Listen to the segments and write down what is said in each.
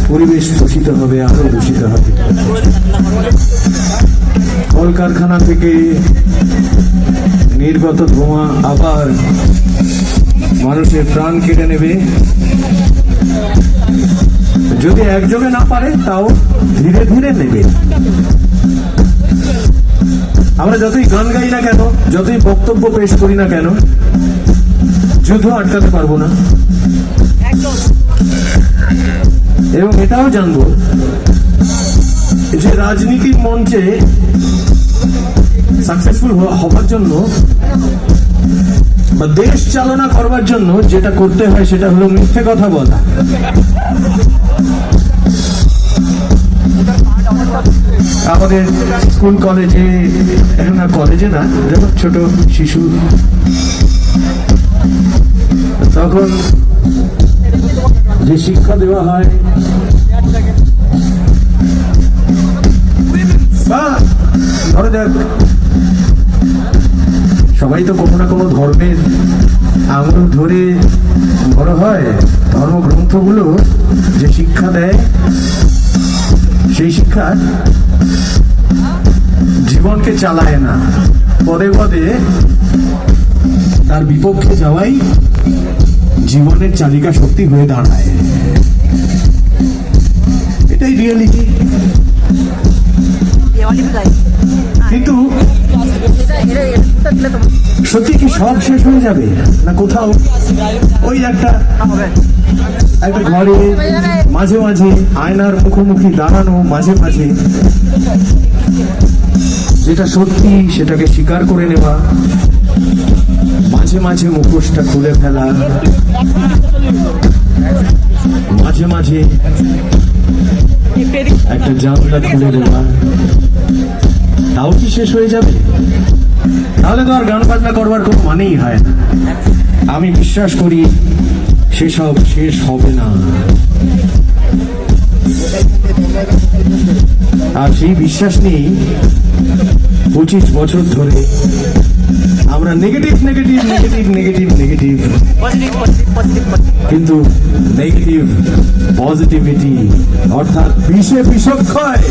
পরিবেশ দূষিত হবে, আরো দূষিত হবে। কলকারখানা থেকে নির্গত ধোঁয়া আবার মানুষের প্রাণ কেড়ে নেবে। যদি একযোগে না পারে তাও ধীরে ধীরে নেবে। আমরা যতই গান গাই না কেন, যতই বক্তব্য পেশ করি না কেন, যুদ্ধ আটকাতে পারবো না। এবং এটাও জানবো যে রাজনীতির মঞ্চে সাকসেসফুল হবার জন্য বা দেশ চালনা করবার জন্য যেটা করতে হয় সেটা হলো মিথ্যে কথা বলা। আমাদের স্কুল কলেজে, না কলেজে না, যখন ছোট শিশু তখন যে শিক্ষা দেওয়া হয় বা ধরো যাক, সবাই তো কোনো না কোনো ধর্মের আঙুল ধরে বড় হয়। ধর্মগ্রন্থগুলো যে শিক্ষা দেয় সেই শিক্ষা জীবনকে চালায় না, পদে পদে তার বিপক্ষে যাওয়াই জীবনের চালিকা শক্তি হয়ে দাঁড়ায়। এটাই রিয়েলিটি। কিন্তু সত্যি কি সব শেষ হয়ে যাবে না কোথাও ওই একটা ঘরে মাঝে মাঝে আয়নার মুখোমুখি দাঁড়ানো, মাঝে মাঝে যেটা সত্যি সেটাকে স্বীকার করে নেওয়া, মাঝে মাঝে মুখোশটা খুলে ফেলা, মাঝে মাঝে একটা জানলা খুলে দেওয়া, তাও কি শেষ হয়ে যাবে? তাহলে তো আর গান বাজনা করবার কোনো মানেই হয় না। আমি বিশ্বাস করি সেসব শেষ হবে না। আর সেই বিশ্বাস নিয়েই 25 বছর ধরে আমরা negative negative negative negative negative কিন্তু নেগেটিভ পজিটিভিটি অর্থাৎ বিষে বিষক্ষয়।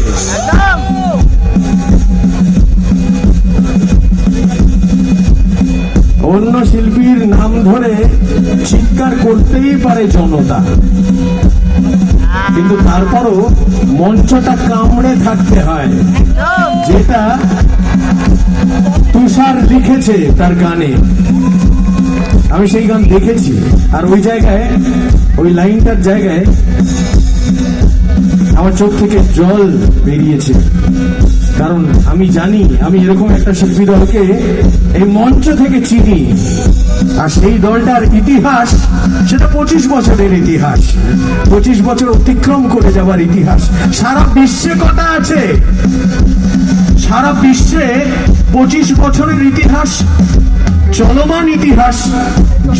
অন্য শিল্পীর নাম ধরে চিৎকার করতেই পারে জনতা, কিন্তু তারপরও মঞ্চটা কামড়ে থাকতে হয়, যেটা তুষার লিখেছে তার গানে। আমি সেই গান দেখেছি, আর ওই জায়গায়, ওই লাইনটার জায়গায় আমার চোখ থেকে জল বেরিয়েছে। কারণ আমি জানি, আমি এরকম একটা শিল্পী দলকে এই মঞ্চ থেকে চিনি, আর সেই দলটার ইতিহাস সেটা 25 বছরের ইতিহাস, 25 বছর অতিক্রম করে যাওয়ার ইতিহাস। সারা বিশ্বে কটা আছে? সারা বিশ্বে 25 বছরের ইতিহাস, চলমান ইতিহাস,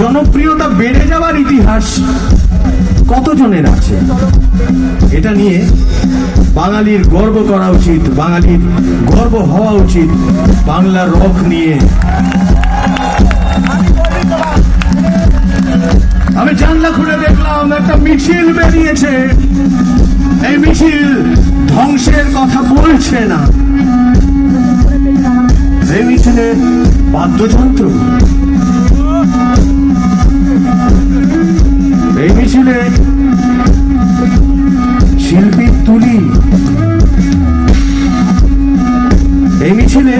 জনপ্রিয়তা বেড়ে যাওয়ার ইতিহাস কতজনের আছে? এটা নিয়ে বাঙালির গর্ব করা উচিত, বাঙালির গর্ব হওয়া উচিত বাংলার রক নিয়ে। আমি জানলা খুলে দেখলাম একটা মিছিল বেরিয়েছে। এই মিছিল ধ্বংসের কথা বলছে না, এই মিছিলে বাদ্যযন্ত্র, এই মিছিলে শিল্পীর তুলি, এই মিছিলে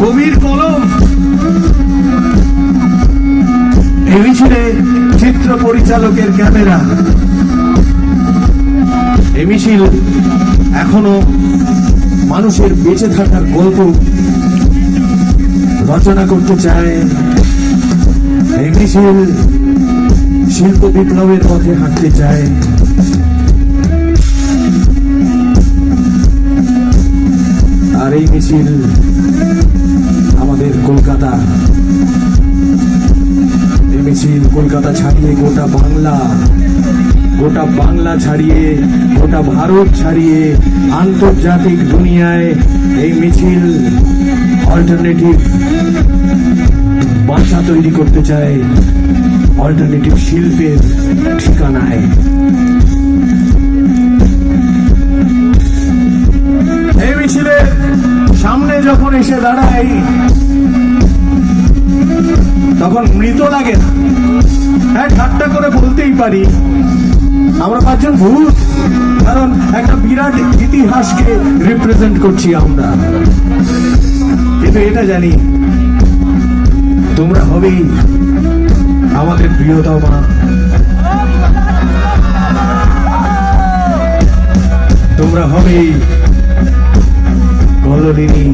কবির কলম, এই মিছিলে চিত্র পরিচালকের ক্যামেরা। এই মিছিল এখনো মানুষের বেঁচে থাকার গল্প রচনা করতে চায়। এই মিছিল শিল্প বিপ্লবের পথে হাঁটতে চায়। আর এই মিছিল আমাদের কলকাতা, এই মিছিল কলকাতা ছাড়িয়ে গোটা বাংলা ছাড়িয়ে, গোটা ভারত ছাড়িয়ে আন্তর্জাতিক দুনিয়ায় এই মিছিল অল্টারনেটিভ ভাষা তৈরি করতে চায়, অল্টারনেটিভ শিল্পের ঠিকানায়। এই মিছিলের সামনে যখন এসে দাঁড়াই তখন মৃত লাগে না। হ্যাঁ, ঠাট্টা করে বলতেই পারি আমরা পাঁচজন ভূত, কারণ একটা বিরাট ইতিহাসকে রিপ্রেজেন্ট করছি আমরা। কিন্তু এটা জানি তোমরা হবেই আমাদের প্রিয়তমা, তোমরা হবেই কলরিনী।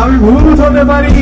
আমি ভূত হতে পারি,